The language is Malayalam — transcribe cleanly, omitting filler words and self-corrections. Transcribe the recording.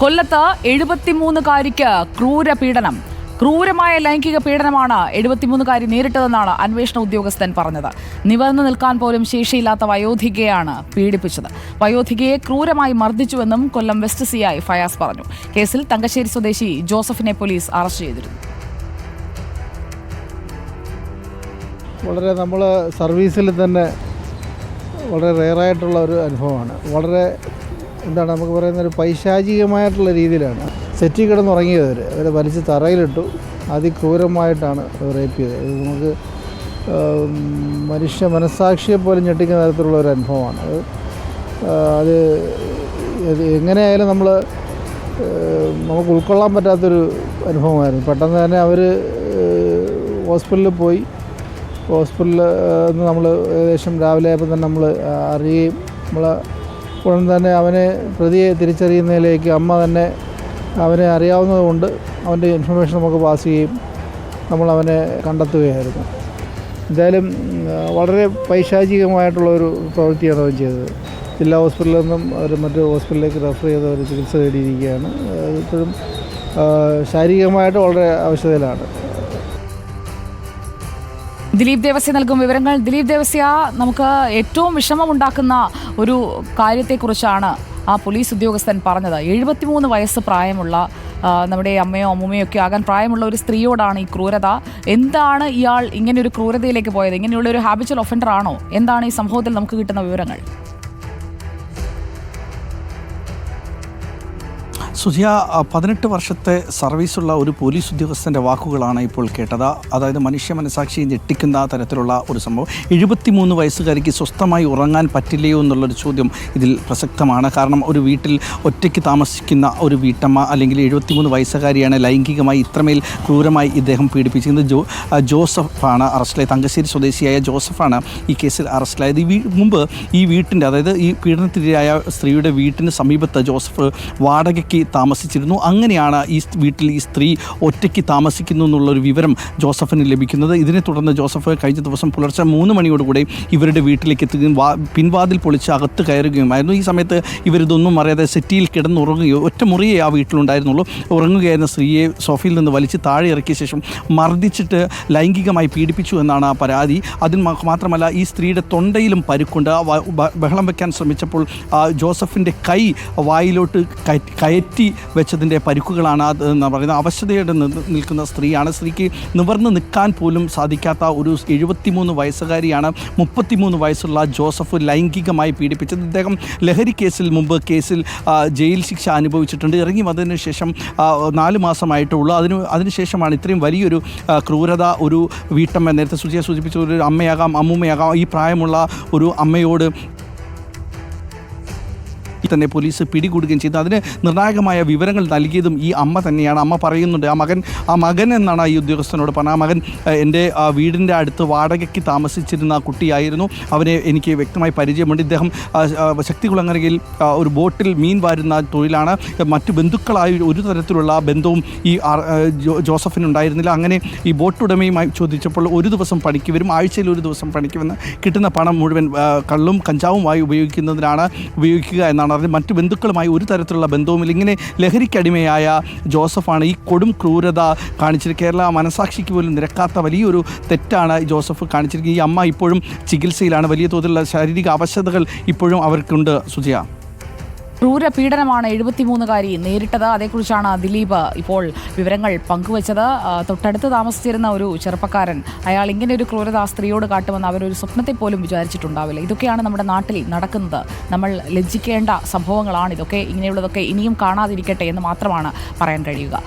കൊല്ലത്ത് 73-കാരിക്ക് ക്രൂരപീഡനം. ക്രൂരമായ ലൈംഗിക പീഡനമാണ് 73-കാരി നേരിട്ടതെന്നാണ് അന്വേഷണ ഉദ്യോഗസ്ഥൻ പറഞ്ഞത്. നിവർന്നു നിൽക്കാൻ പോലും ശേഷിയില്ലാത്ത വയോധികയാണ് പീഡിപ്പിച്ചത്. വയോധികയെ ക്രൂരമായി മർദ്ദിച്ചുവെന്നും കൊല്ലം വെസ്റ്റ് സിഐ ഫയാസ് പറഞ്ഞു. കേസിൽ തങ്കശ്ശേരി സ്വദേശി ജോസഫിനെ പോലീസ് അറസ്റ്റ് ചെയ്തിരുന്നു. വളരെ നമ്മൾ സർവീസിൽ തന്നെ വളരെ റെയറായിട്ടുള്ള ഒരു അനുഭവമാണ്. വളരെ നമുക്ക് പറയുന്ന ഒരു പൈശാചികമായിട്ടുള്ള രീതിയിലാണ് സെറ്റിൽ കിടന്നുറങ്ങിയത്. അവരെ വലിച്ച് തറയിലിട്ടു, അതിക്രൂരമായിട്ടാണ് റേപ്പ് ചെയ്തത്. ഇത് നമുക്ക് മനുഷ്യ മനസ്സാക്ഷിയെ പോലും ഞെട്ടിക്കുന്ന തരത്തിലുള്ള ഒരു അനുഭവമാണ്. അത് എങ്ങനെയായാലും നമുക്ക് ഉൾക്കൊള്ളാൻ പറ്റാത്തൊരു അനുഭവമായിരുന്നു. പെട്ടെന്ന് തന്നെ അവർ ഹോസ്പിറ്റലിൽ പോയി. ഹോസ്പിറ്റലിൽ നിന്ന് നമ്മൾ ഏകദേശം രാവിലെ ആയപ്പോൾ തന്നെ നമ്മൾ അറിയുകയും ഉടൻ തന്നെ അവനെ പ്രതിയെ തിരിച്ചറിയുന്നതിലേക്ക് അമ്മ തന്നെ അവനെ അറിയാവുന്നതുകൊണ്ട് അവൻ്റെ ഇൻഫർമേഷൻ നമുക്ക് പാസ് ചെയ്യുകയും നമ്മൾ അവനെ കണ്ടെത്തുകയായിരുന്നു. എന്തായാലും വളരെ പൈശാചികമായിട്ടുള്ളൊരു പ്രവൃത്തിയാണ് അവൻ ചെയ്തത്. ജില്ലാ ഹോസ്പിറ്റലിൽ നിന്നും അവർ മറ്റു ഹോസ്പിറ്റലിലേക്ക് റെഫർ ചെയ്ത് അവർ ചികിത്സ തേടിയിരിക്കുകയാണ്. ഇപ്പോഴും ശാരീരികമായിട്ട് വളരെ അവശതയിലാണ്. ദിലീപ് ദേവസ്യ നൽകും വിവരങ്ങൾ. ദിലീപ് ദേവസ്യ, നമുക്ക് ഏറ്റവും വിഷമമുണ്ടാക്കുന്ന ഒരു കാര്യത്തെക്കുറിച്ചാണ് ആ പോലീസ് ഉദ്യോഗസ്ഥൻ പറഞ്ഞത്. 73 വയസ്സ് പ്രായമുള്ള നമ്മുടെ അമ്മയോ അമ്മൂമ്മയോ ഒക്കെ ആകാൻ പ്രായമുള്ള ഒരു സ്ത്രീയോടാണ് ഈ ക്രൂരത. എന്താണ് ഇയാൾ ഇങ്ങനെ ഒരു ക്രൂരതയിലേക്ക് പോയത്? ഇങ്ങനെയുള്ള ഒരു ഹാബിച്വൽ ഒഫൻഡർ ആണോ? എന്താണ് ഈ സംഭവത്തിൽ നമുക്ക് കിട്ടുന്ന വിവരങ്ങൾ? സുജിയ, 18 വർഷത്തെ സർവീസുള്ള ഒരു പോലീസ് ഉദ്യോഗസ്ഥൻ്റെ വാക്കുകളാണ് ഇപ്പോൾ കേട്ടത്. അതായത് മനുഷ്യ മനസാക്ഷിയെ ഞെട്ടിക്കുന്ന തരത്തിലുള്ള ഒരു സംഭവം. 73 വയസ്സുകാരിക്ക് സ്വസ്ഥമായി ഉറങ്ങാൻ പറ്റില്ലയോ എന്നുള്ളൊരു ചോദ്യം ഇതിൽ പ്രസക്തമാണ്. കാരണം ഒരു വീട്ടിൽ ഒറ്റയ്ക്ക് താമസിക്കുന്ന ഒരു വീട്ടമ്മ അല്ലെങ്കിൽ 73 വയസ്സുകാരിയാണ് ലൈംഗികമായി ഇത്രമേൽ ക്രൂരമായി ഇദ്ദേഹം പീഡിപ്പിച്ചിരുന്നത്. ജോസഫാണ് അറസ്റ്റിലായത്. തങ്കശ്ശേരി സ്വദേശിയായ ജോസഫാണ് ഈ കേസിൽ അറസ്റ്റിലായത്. മുമ്പ് ഈ വീട്ടിൻ്റെ, അതായത് ഈ പീഡനത്തിനിരയായ സ്ത്രീയുടെ വീട്ടിന് സമീപത്ത് ജോസഫ് വാടകയ്ക്ക് താമസിച്ചിരുന്നു. അങ്ങനെയാണ് ഈ വീട്ടിൽ ഈ സ്ത്രീ ഒറ്റയ്ക്ക് താമസിക്കുന്നു എന്നുള്ളൊരു വിവരം ജോസഫിന് ലഭിക്കുന്നത്. ഇതിനെ തുടർന്ന് ജോസഫ് കഴിഞ്ഞ ദിവസം പുലർച്ചെ 3 മണിയോടുകൂടി ഇവരുടെ വീട്ടിലേക്ക് എത്തുകയും പിൻവാതിൽ പൊളിച്ച് അകത്ത് കയറുകയുമായിരുന്നു. ഈ സമയത്ത് ഇവരിതൊന്നും അറിയാതെ സെറ്റിയിൽ കിടന്നുറങ്ങുകയോ, ഒറ്റ മുറിയേ ആ വീട്ടിലുണ്ടായിരുന്നുള്ളൂ, ഉറങ്ങുകയായിരുന്ന സ്ത്രീയെ സോഫയിൽ നിന്ന് വലിച്ച് താഴെ ഇറക്കിയ ശേഷം മർദ്ദിച്ചിട്ട് ലൈംഗികമായി പീഡിപ്പിച്ചു എന്നാണ് ആ പരാതി. അതിന് മാത്രമല്ല ഈ സ്ത്രീയുടെ തൊണ്ടയിലും പരുക്കുണ്ട്. ബഹളം വയ്ക്കാൻ ശ്രമിച്ചപ്പോൾ ജോസഫിൻ്റെ കൈ വായിലോട്ട് കയറ്റി വെച്ചതിൻ്റെ പരിക്കുകളാണ് അതെന്ന് പറയുന്നത്. അവശതയോടെ നിൽക്കുന്ന സ്ത്രീയാണ്. സ്ത്രീക്ക് നിവർന്ന് നിൽക്കാൻ പോലും സാധിക്കാത്ത ഒരു 73 വയസ്സുകാരിയാണ് 33 വയസ്സുള്ള ജോസഫ് ലൈംഗികമായി പീഡിപ്പിച്ചത്. ഇദ്ദേഹം ലഹരി കേസിൽ മുമ്പ് ജയിൽ ശിക്ഷ അനുഭവിച്ചിട്ടുണ്ട്. ഇറങ്ങി വന്നതിന് ശേഷം 4 മാസമായിട്ടുള്ളൂ. അതിനുശേഷമാണ് ഇത്രയും വലിയൊരു ക്രൂരത ഒരു വീട്ടമ്മ, നേരത്തെ സൂചിപ്പിച്ച ഒരു അമ്മയാകാം അമ്മൂമ്മയാകാം, ഈ പ്രായമുള്ള ഒരു അമ്മയോട് തന്നെ പോലീസ് പിടികൂടുകയും ചെയ്തു. അതിന് നിർണായകമായ വിവരങ്ങൾ നൽകിയതും ഈ അമ്മ തന്നെയാണ്. അമ്മ പറയുന്നുണ്ട്, ആ മകൻ എന്നാണ് ഈ ഉദ്യോഗസ്ഥനോട് പറഞ്ഞത്. ആ മകൻ എൻ്റെ വീടിൻ്റെ അടുത്ത് വാടകയ്ക്ക് താമസിച്ചിരുന്ന കുട്ടിയായിരുന്നു. അവനെ എനിക്ക് വ്യക്തമായി പരിചയമുണ്ട്. ഇദ്ദേഹം ശക്തികുളങ്ങരയിൽ ഒരു ബോട്ടിൽ മീൻ വാരുന്ന തൊഴിലാണ്. മറ്റു ബന്ധുക്കളായി ഒരു തരത്തിലുള്ള ബന്ധവും ഈ ജോസഫിനുണ്ടായിരുന്നില്ല. അങ്ങനെ ഈ ബോട്ട് ഉടമയുമായി ചോദിച്ചപ്പോൾ ഒരു ദിവസം പണിക്ക് വരും, ആഴ്ചയിൽ ഒരു ദിവസം പണിക്ക് വന്ന് കിട്ടുന്ന പണം മുഴുവൻ കള്ളും കഞ്ചാവുമായി ഉപയോഗിക്കുക എന്നാണ്. മറ്റു ബന്ധുക്കളുമായി ഒരു തരത്തിലുള്ള ബന്ധവുമില്ല. ഇങ്ങനെ ലഹരിക്കടിമയായ ജോസഫാണ് ഈ കൊടും ക്രൂരത കാണിച്ചിട്ട് കേരള മനസാക്ഷിക്ക് പോലും നിരക്കാത്ത വലിയൊരു തെറ്റാണ് ജോസഫ് കാണിച്ചിരിക്കുന്നത്. ഈ അമ്മ ഇപ്പോഴും ചികിത്സയിലാണ്. വലിയ തോതിലുള്ള ശാരീരിക അവശതകൾ ഇപ്പോഴും അവർക്കുണ്ട്. സുജിയ, ക്രൂരപീഡനമാണ് 73-കാരി നേരിട്ടത്. അതേക്കുറിച്ചാണ് ദിലീപ് ഇപ്പോൾ വിവരങ്ങൾ പങ്കുവച്ചത്. തൊട്ടടുത്ത് താമസിച്ചിരുന്ന ഒരു ചെറുപ്പക്കാരൻ, അയാൾ ഇങ്ങനെ ഒരു ക്രൂരത ആ സ്ത്രീയോട് കാട്ടുമെന്ന് അവരൊരു സ്വപ്നത്തെ പോലും വിചാരിച്ചിട്ടുണ്ടാവില്ല. ഇതൊക്കെയാണ് നമ്മുടെ നാട്ടിൽ നടക്കുന്നത്. നമ്മൾ ലജ്ജിക്കേണ്ട സംഭവങ്ങളാണ് ഇതൊക്കെ. ഇങ്ങനെയുള്ളതൊക്കെ ഇനിയും കാണാതിരിക്കട്ടെ എന്ന് മാത്രമാണ് പറയാൻ കഴിയുക.